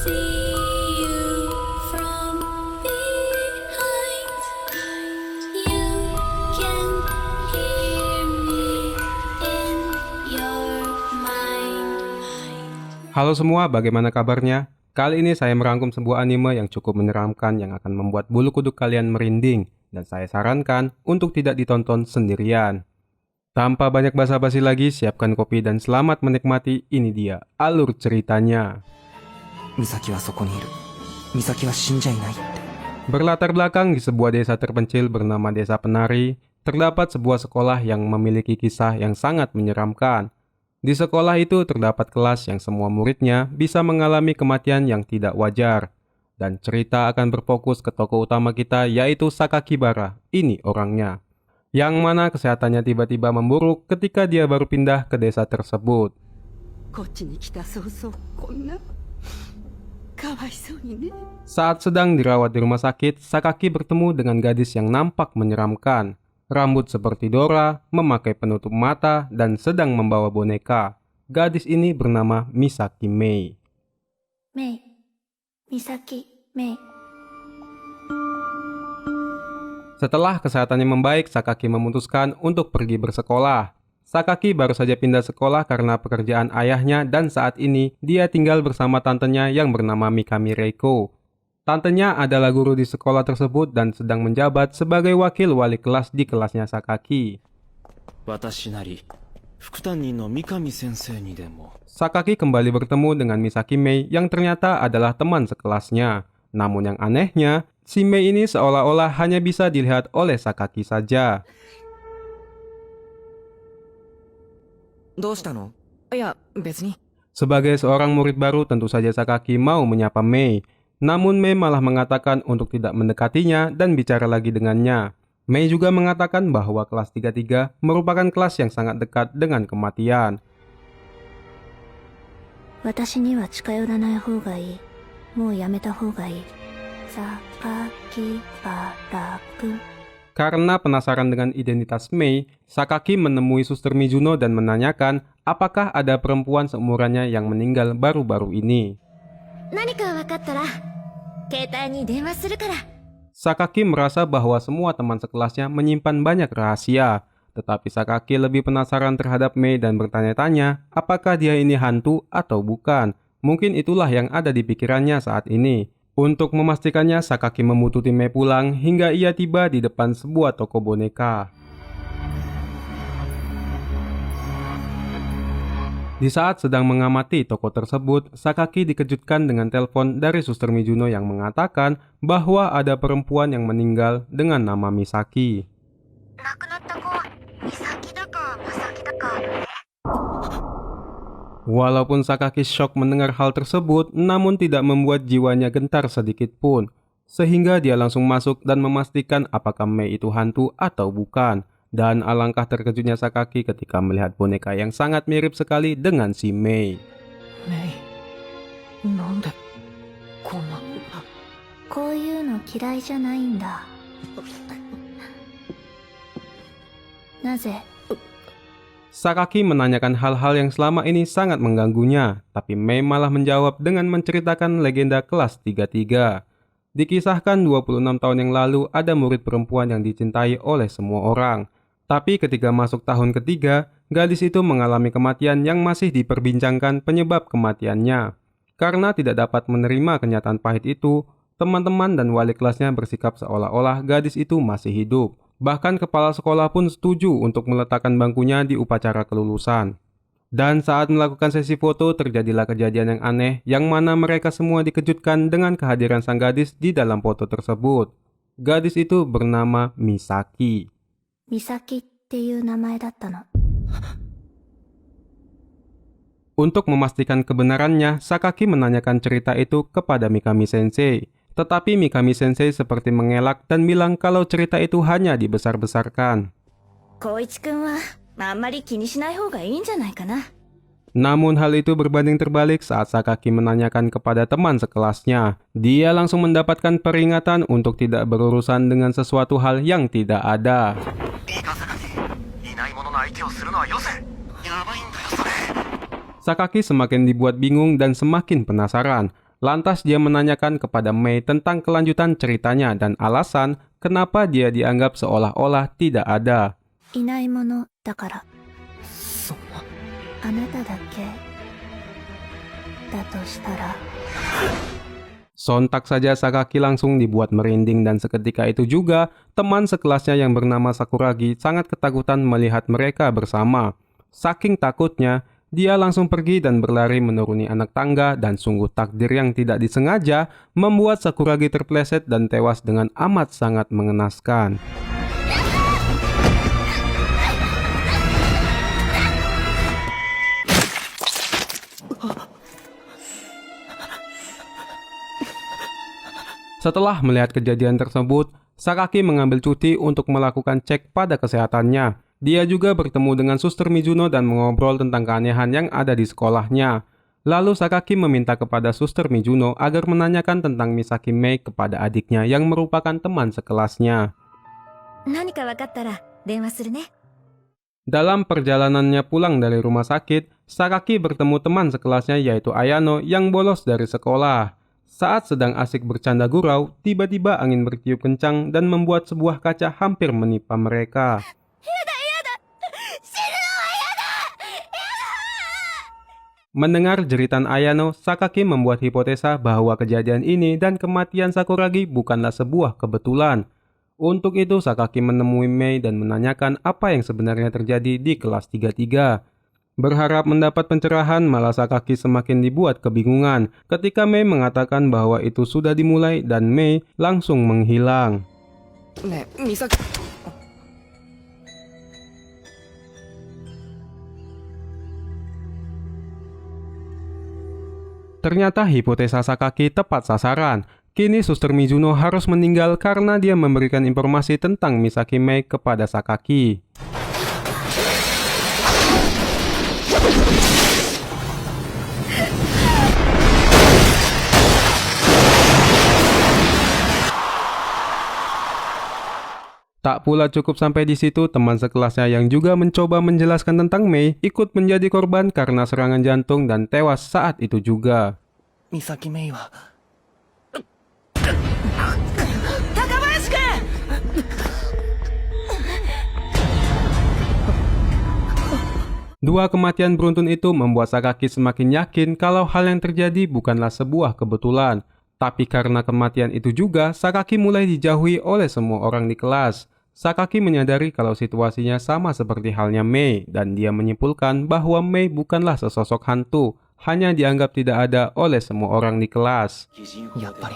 see you from behind. You can hear me in your mind. Halo semua, bagaimana kabarnya? Kali ini saya merangkum sebuah anime yang cukup menyeramkan yang akan membuat bulu kuduk kalian merinding, dan saya sarankan untuk tidak ditonton sendirian. Tanpa banyak basa-basi lagi, siapkan kopi dan selamat menikmati. Ini dia alur ceritanya. Misaki wa soko ni iru. Misaki wa shinjai nai. Berlatar belakang di sebuah desa terpencil bernama Desa Penari, terdapat sebuah sekolah yang memiliki kisah yang sangat menyeramkan. Di sekolah itu terdapat kelas yang semua muridnya bisa mengalami kematian yang tidak wajar. Dan cerita akan berfokus ke tokoh utama kita yaitu Sakakibara, ini orangnya. Yang mana kesehatannya tiba-tiba memburuk ketika dia baru pindah ke desa tersebut. こっちに来た早々こんなかわいそうにね。 Saat sedang dirawat di rumah sakit, Sakaki bertemu dengan gadis yang nampak menyeramkan. Rambut seperti Dora, memakai penutup mata, dan sedang membawa boneka. Gadis ini bernama Misaki Mei. Mei. Misaki Mei. Setelah kesehatannya membaik, Sakaki memutuskan untuk pergi bersekolah. Sakaki baru saja pindah sekolah karena pekerjaan ayahnya dan saat ini dia tinggal bersama tantenya yang bernama Mikami Reiko. Tantenya adalah guru di sekolah tersebut dan sedang menjabat sebagai wakil wali kelas di kelasnya Sakaki. 私なり副担任の三上先生にでも Sakaki kembali bertemu dengan Misaki Mei yang ternyata adalah teman sekelasnya. Namun yang anehnya, si Mei ini seolah-olah hanya bisa dilihat oleh Sakaki saja. どうしたの？いや、別に。 Sebagai seorang murid baru, tentu saja Sakaki mau menyapa Mei. Namun Mei malah mengatakan untuk tidak mendekatinya dan bicara lagi dengannya. Mei juga mengatakan bahwa kelas 33 merupakan kelas yang sangat dekat dengan kematian. 私には近寄らない方がいい。もうやめた方がいい。Sakakibaraくん。 Karena penasaran dengan identitas Mei, Sakaki menemui Suster Mizuno dan menanyakan apakah ada perempuan seumurannya yang meninggal baru-baru ini. 何か分かったら携帯に電話するから。 Sakaki merasa bahwa semua teman sekelasnya menyimpan banyak rahasia. Tetapi Sakaki lebih penasaran terhadap Mei dan bertanya-tanya apakah dia ini hantu atau bukan. Mungkin itulah yang ada di pikirannya saat ini. Untuk memastikannya, Sakaki memututi Mei pulang hingga ia tiba di depan sebuah toko boneka. Di saat sedang mengamati toko tersebut, Sakaki dikejutkan dengan telepon dari Suster Mizuno yang mengatakan bahwa ada perempuan yang meninggal dengan nama Misaki. Walaupun Sakaki shock mendengar hal tersebut, namun tidak membuat jiwanya gentar sedikit pun. Sehingga dia langsung masuk dan memastikan apakah Mei itu hantu atau bukan. Dan alangkah terkejutnya Sakaki ketika melihat boneka yang sangat mirip sekali dengan si Mei. メイ、なんでこんな。こういうの嫌いじゃないんだ。なぜ？ Sakaki menanyakan hal-hal yang selama ini sangat mengganggunya, tapi Mei malah menjawab dengan menceritakan legenda kelas 33. Dikisahkan 26 tahun yang lalu ada murid perempuan yang dicintai oleh semua orang. Tapi ketika masuk tahun ketiga, gadis itu mengalami kematian yang masih diperbincangkan penyebab kematiannya. Karena tidak dapat menerima kenyataan pahit itu, teman-teman dan wali kelasnya bersikap seolah-olah gadis itu masih hidup. Bahkan kepala sekolah pun setuju untuk meletakkan bangkunya di upacara kelulusan. Dan saat melakukan sesi foto, terjadilah kejadian yang aneh yang mana mereka semua dikejutkan dengan kehadiran sang gadis di dalam foto tersebut. Gadis itu bernama Misaki. 美咲っていう名前だったの。 Untuk memastikan kebenarannya, Sakaki menanyakan cerita itu kepada Mikami Sensei. Tetapi Mikami Sensei seperti mengelak dan bilang kalau cerita itu hanya dibesar-besarkan. 光一くんはあんまり気にしない方がいいんじゃないかな。 Namun hal itu berbanding terbalik saat Sakaki menanyakan kepada teman sekelasnya. Dia langsung mendapatkan peringatan untuk tidak berurusan dengan sesuatu hal yang tidak ada. Sakaki semakin dibuat bingung dan semakin penasaran. Lantas dia menanyakan kepada Mei tentang kelanjutan ceritanya dan alasan kenapa dia dianggap seolah-olah tidak ada. いないものだから。そんな。あなただけだとしたら。 Sontak saja Sakaki langsung dibuat merinding dan seketika itu juga teman sekelasnya yang bernama Sakuragi sangat ketakutan melihat mereka bersama. Saking takutnya, dia langsung pergi dan berlari menuruni anak tangga dan sungguh takdir yang tidak disengaja membuat Sakuragi terpleset dan tewas dengan amat sangat mengenaskan. Setelah melihat kejadian tersebut, Sakaki mengambil cuti untuk melakukan cek pada kesehatannya. Dia juga bertemu dengan Suster Mizuno dan mengobrol tentang keanehan yang ada di sekolahnya. Lalu Sakaki meminta kepada Suster Mizuno agar menanyakan tentang Misaki Mei kepada adiknya yang merupakan teman sekelasnya. 何か分かったら電話するね。 Dalam perjalanannya pulang dari rumah sakit, Sakaki bertemu teman sekelasnya yaitu Ayano yang bolos dari sekolah. Saat sedang asik bercanda gurau, tiba-tiba angin bertiup kencang dan membuat sebuah kaca hampir menimpa mereka. Mendengar jeritan Ayano, Sakaki membuat hipotesa bahwa kejadian ini dan kematian Sakuragi bukanlah sebuah kebetulan. Untuk itu, Sakaki menemui Mei dan menanyakan apa yang sebenarnya terjadi di kelas 33. Berharap mendapat pencerahan, malah Sakaki semakin dibuat kebingungan ketika Mei mengatakan bahwa itu sudah dimulai dan Mei langsung menghilang. ねえ、美咲。 Ternyata hipotesa Sakaki tepat sasaran. Kini Suster Mizuno harus meninggal karena dia memberikan informasi tentang Misaki Mei kepada Sakaki. Tak pula cukup sampai di situ, teman sekelasnya yang juga mencoba menjelaskan tentang Mei ikut menjadi korban karena serangan jantung dan tewas saat itu juga. 美咲メイは。 Dua kematian beruntun itu membuat Sakaki semakin yakin kalau hal yang terjadi bukanlah sebuah kebetulan. Tapi karena kematian itu juga, Sakaki mulai dijauhi oleh semua orang di kelas. Sakaki menyadari kalau situasinya sama seperti halnya Mei, dan dia menyimpulkan bahwa Mei bukanlah sesosok hantu, hanya dianggap tidak ada oleh semua orang di kelas. やっぱり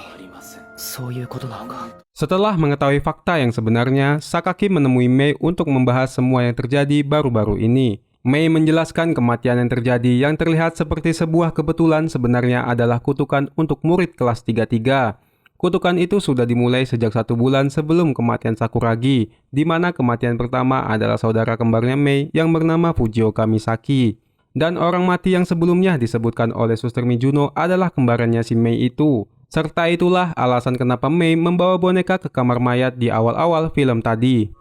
そういうことなのか。 Setelah mengetahui fakta yang sebenarnya, Sakaki menemui Mei untuk membahas semua yang terjadi baru-baru ini. Mei menjelaskan kematian yang terjadi yang terlihat seperti sebuah kebetulan sebenarnya adalah kutukan untuk murid kelas 33. Kutukan itu sudah dimulai sejak 1 bulan sebelum kematian Sakuragi, di mana kematian pertama adalah saudara kembarnya Mei yang bernama Fujioka Misaki. Dan orang mati yang sebelumnya disebutkan oleh Suster Mizuno adalah kembarannya si Mei itu. Serta itulah alasan kenapa Mei membawa boneka ke kamar mayat di awal-awal film tadi.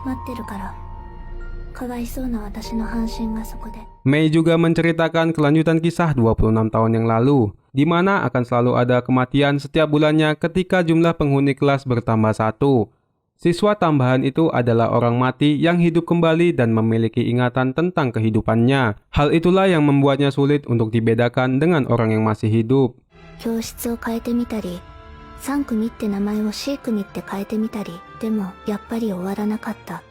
待ってるから。かわいそうな私の半身がそこで。 Mei juga menceritakan kelanjutan kisah 26 tahun yang lalu, di mana akan selalu ada kematian setiap bulannya ketika jumlah penghuni kelas bertambah 1. Siswa tambahan itu adalah orang mati yang hidup kembali dan memiliki ingatan tentang kehidupannya. Hal itulah yang membuatnya sulit untuk dibedakan dengan orang yang masih hidup. 教室を変えてみたり、3組って名前を C 組って変えてみたり、でもやっぱり終わらなかった。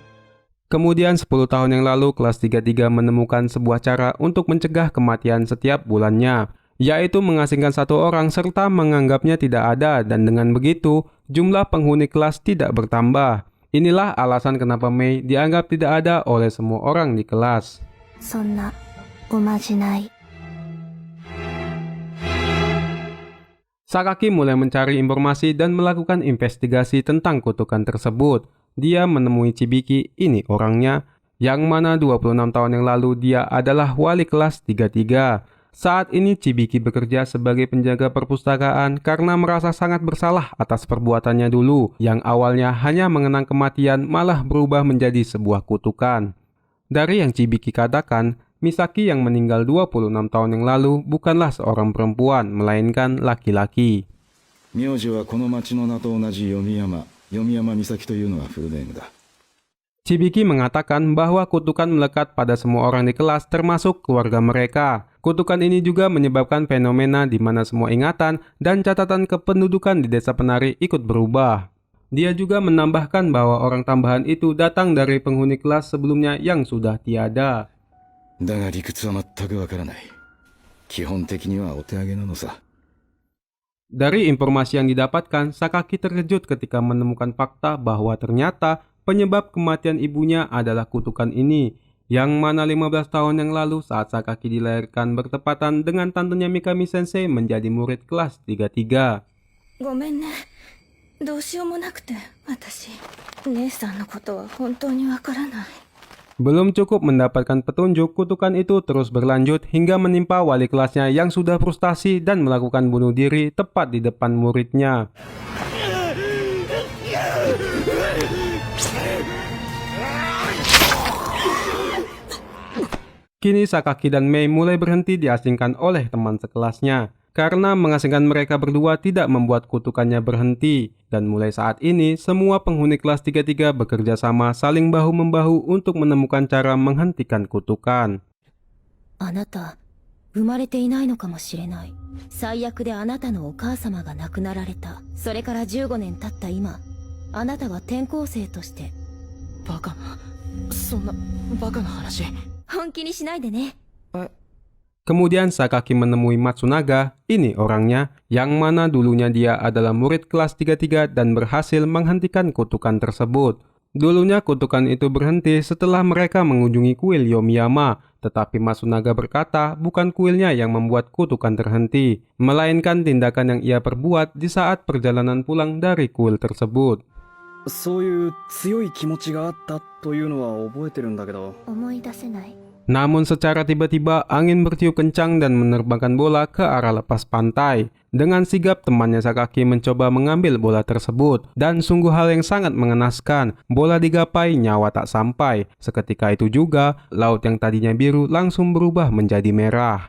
Kemudian 10 tahun yang lalu kelas 33 menemukan sebuah cara untuk mencegah kematian setiap bulannya, yaitu mengasingkan 1 orang serta menganggapnya tidak ada, dan dengan begitu jumlah penghuni kelas tidak bertambah. Inilah alasan kenapa Mei dianggap tidak ada oleh semua orang di kelas. そんなおまじない。 Sakaki mulai mencari informasi dan melakukan investigasi tentang kutukan tersebut. Dia menemui Chibiki, ini orangnya, yang mana 26 tahun yang lalu dia adalah wali kelas 33. Saat ini Chibiki bekerja sebagai penjaga perpustakaan karena merasa sangat bersalah atas perbuatannya dulu, yang awalnya hanya mengenang kematian malah berubah menjadi sebuah kutukan. Dari yang Chibiki katakan, Misaki yang meninggal 26 tahun yang lalu bukanlah seorang perempuan, melainkan laki-laki. 名字はこの町の名と同じ読山美咲というのがフルネームだ。 Chibiki mengatakan bahwa kutukan melekat pada semua orang di kelas termasuk keluarga mereka. Kutukan ini juga menyebabkan fenomena di mana semua ingatan dan catatan kependudukan di desa penari ikut berubah. Dia juga menambahkan bahwa orang tambahan itu datang dari penghuni kelas sebelumnya yang sudah tiada. だが理屈は全くわからない。基本的にはお手上げなのさ。 Dari informasi yang didapatkan, Sakaki terkejut ketika menemukan fakta bahwa ternyata penyebab kematian ibunya adalah kutukan ini, yang mana 15 tahun yang lalu saat Sakaki dilahirkan bertepatan dengan tantenya Mikami Sensei menjadi murid kelas 33. ごめんね。どうしようもなくて、私。姉さんのことは本当にわからない。 Belum cukup mendapatkan petunjuk, kutukan itu terus berlanjut hingga menimpa wali kelasnya yang sudah frustasi dan melakukan bunuh diri tepat di depan muridnya. Kini Sakaki dan Mei mulai berhenti diasingkan oleh teman sekelasnya, karena mengasingkan mereka berdua tidak membuat kutukannya berhenti. Dan mulai saat ini, semua penghuni kelas 33 bekerja sama saling bahu-membahu untuk menemukan cara menghentikan kutukan. あなた、生まれていないのかもしれない。最悪であなたのお母様が亡くなられた。それから15年経った今、あなたは転校生として。バカな、そんなバカな話。本気にしないでね。 Kemudian Sakaki menemui Matsunaga, ini orangnya, yang mana dulunya dia adalah murid kelas 33 dan berhasil menghentikan kutukan tersebut. Dulunya kutukan itu berhenti setelah mereka mengunjungi kuil Yomiyama, tetapi Matsunaga berkata bukan kuilnya yang membuat kutukan terhenti, melainkan tindakan yang ia perbuat di saat perjalanan pulang dari kuil tersebut. そういう強い気持ちがあったというのは覚えてるんだけど。思い出せない。 Namun secara tiba-tiba angin bertiup kencang dan menerbangkan bola ke arah lepas pantai. Dengan sigap temannya Sakaki mencoba mengambil bola tersebut. Dan sungguh hal yang sangat mengenaskan. Bola digapai, nyawa tak sampai. Seketika itu juga, laut yang tadinya biru langsung berubah menjadi merah.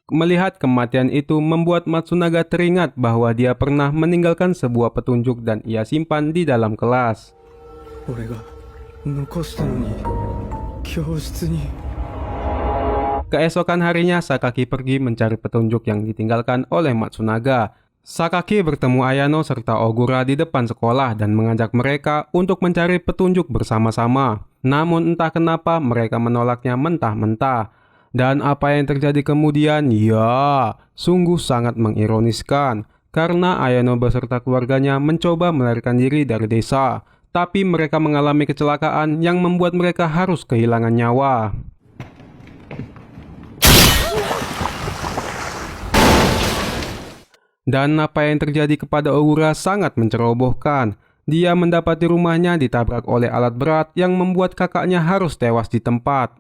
Melihat kematian itu membuat Matsunaga teringat bahwa dia pernah meninggalkan sebuah petunjuk dan ia simpan di dalam kelas. Keesokan harinya Sakaki pergi mencari petunjuk yang ditinggalkan oleh Matsunaga. Sakaki bertemu Ayano serta Ogura di depan sekolah dan mengajak mereka untuk mencari petunjuk bersama-sama. Namun entah kenapa mereka menolaknya mentah-mentah. Dan apa yang terjadi kemudian? Ya, sungguh sangat mengironiskan. Karena Ayano beserta keluarganya mencoba melarikan diri dari desa. Tapi mereka mengalami kecelakaan yang membuat mereka harus kehilangan nyawa. Dan apa yang terjadi kepada Ogura sangat mencerobohkan. Dia mendapati rumahnya ditabrak oleh alat berat yang membuat kakaknya harus tewas di tempat.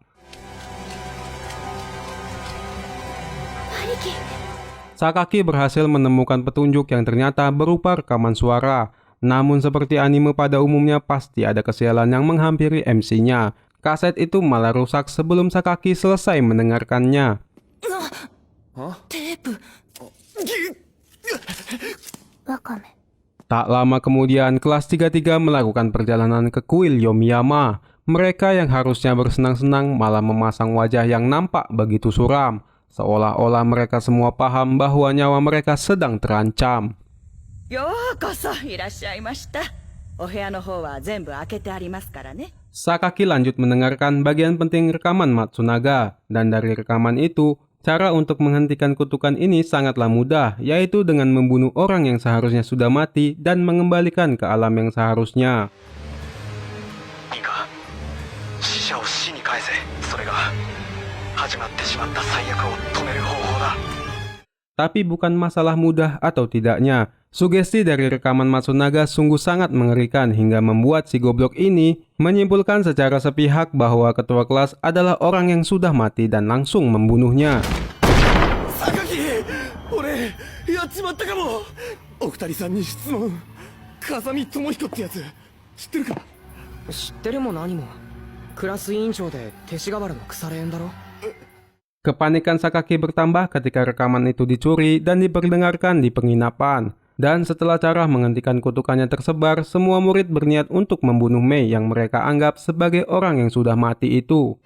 Sakaki berhasil menemukan petunjuk yang ternyata berupa rekaman suara. Namun seperti anime pada umumnya pasti ada kesialan yang menghampiri MC-nya. Kaset itu malah rusak sebelum Sakaki selesai mendengarkannya. Tak lama kemudian kelas 33 melakukan perjalanan ke kuil Yomiyama. Mereka yang harusnya bersenang-senang malah memasang wajah yang nampak begitu suram. Seolah-olah mereka semua paham bahwa nyawa mereka sedang terancam. ようこそいらっしゃいました。お部屋の方は全部開けてありますからね。 Sakaki lanjut mendengarkan bagian penting rekaman Matsunaga. Dan dari rekaman itu, cara untuk menghentikan kutukan ini sangatlah mudah, yaitu dengan membunuh orang yang seharusnya sudah mati dan mengembalikan ke alam yang seharusnya. Tapi bukan masalah mudah atau tidaknya. Sugesti dari rekaman Matsunaga sungguh sangat mengerikan hingga membuat si goblok ini menyimpulkan secara sepihak bahwa ketua kelas adalah orang yang sudah mati dan langsung membunuhnya. Sakaki! Ore, yachimatta kamo! Okutari-san ni shitsumon. Kazami Tomohikoってやつ、知ってるか? 知ってるも何も。クラス委員長で勅使河原の腐れ縁だろ。 Kepanikan Sakaki bertambah ketika rekaman itu dicuri dan diperdengarkan di penginapan. Dan setelah cara menghentikan kutukannya tersebar, semua murid berniat untuk membunuh Mei yang mereka anggap sebagai orang yang sudah mati itu.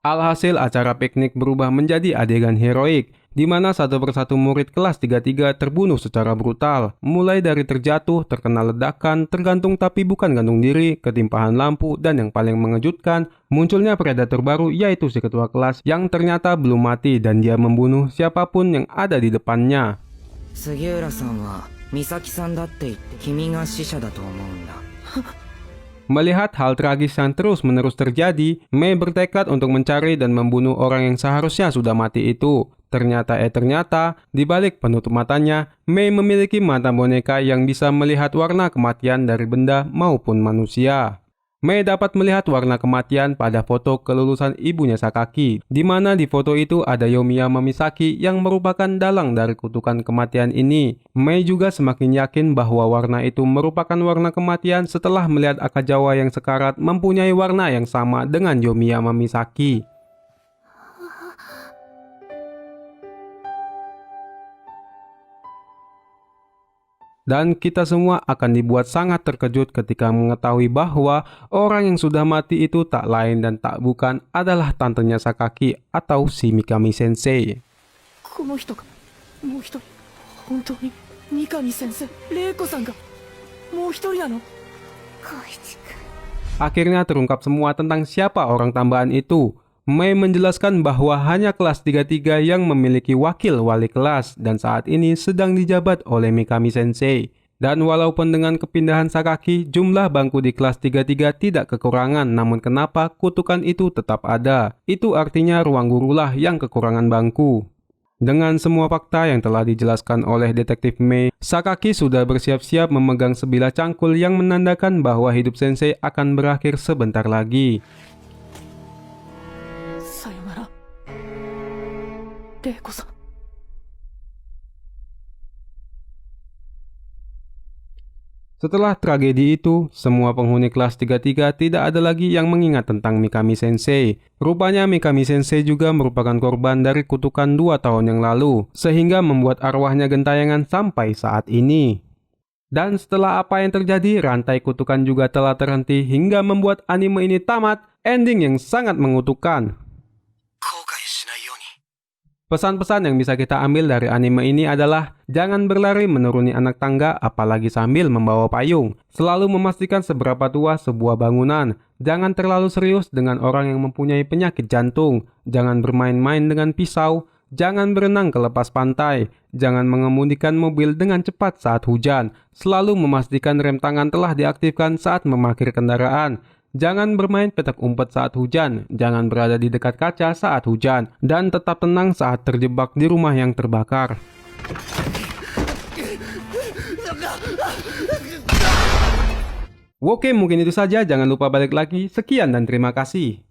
Alhasil acara piknik berubah menjadi adegan heroik, di mana satu persatu murid kelas 33 terbunuh secara brutal, mulai dari terjatuh, terkena ledakan, tergantung tapi bukan gantung diri, ketimpahan lampu, dan yang paling mengejutkan, munculnya predator baru yaitu si ketua kelas yang ternyata belum mati dan dia membunuh siapapun yang ada di depannya. 杉浦さんは美咲さんだって言って君が死者だと思うんだ。 Melihat hal tragis yang terus-menerus terjadi, Mei bertekad untuk mencari dan membunuh orang yang seharusnya sudah mati itu. Ternyata, di balik penutup matanya, Mei memiliki mata boneka yang bisa melihat warna kematian dari benda maupun manusia. Mei dapat melihat warna kematian pada foto kelulusan ibunya Sakaki, di mana di foto itu ada Yomiyama Misaki yang merupakan dalang dari kutukan kematian ini. Mei juga semakin yakin bahwa warna itu merupakan warna kematian setelah melihat Akajawa yang sekarat mempunyai warna yang sama dengan Yomiyama Misaki. Dan kita semua akan dibuat sangat terkejut ketika mengetahui bahwa orang yang sudah mati itu tak lain dan tak bukan adalah tantenya Sakaki atau si Mikami Sensei. この人がもう一人、本当に三上先生、玲子さんがもう一人なの。 Akhirnya terungkap semua tentang siapa orang tambahan itu. Mei menjelaskan bahwa hanya kelas 33 yang memiliki wakil wali kelas dan saat ini sedang dijabat oleh Mikami Sensei. Dan walaupun dengan kepindahan Sakaki, jumlah bangku di kelas 33 tidak kekurangan, namun kenapa kutukan itu tetap ada? Itu artinya ruang gurulah yang kekurangan bangku. Dengan semua fakta yang telah dijelaskan oleh detektif Mei, Sakaki sudah bersiap-siap memegang sebilah cangkul yang menandakan bahwa hidup Sensei akan berakhir sebentar lagi. さよなら、玲子さん。 Setelah tragedi itu, semua penghuni kelas 33 tidak ada lagi yang mengingat tentang Mikami Sensei. Rupanya Mikami Sensei juga merupakan korban dari kutukan 2 tahun yang lalu, sehingga membuat arwahnya gentayangan sampai saat ini. Dan setelah apa yang terjadi, rantai kutukan juga telah terhenti hingga membuat anime ini tamat, ending yang sangat mengutukkan. Pesan-pesan yang bisa kita ambil dari anime ini adalah jangan berlari menuruni anak tangga apalagi sambil membawa payung. Selalu memastikan seberapa tua sebuah bangunan. Jangan terlalu serius dengan orang yang mempunyai penyakit jantung. Jangan bermain-main dengan pisau. Jangan berenang ke lepas pantai. Jangan mengemudikan mobil dengan cepat saat hujan. Selalu memastikan rem tangan telah diaktifkan saat memarkir kendaraan. Jangan bermain petak umpet saat hujan, jangan berada di dekat kaca saat hujan, dan tetap tenang saat terjebak di rumah yang terbakar. Oke, mungkin itu saja. Jangan lupa balik lagi. Sekian dan terima kasih.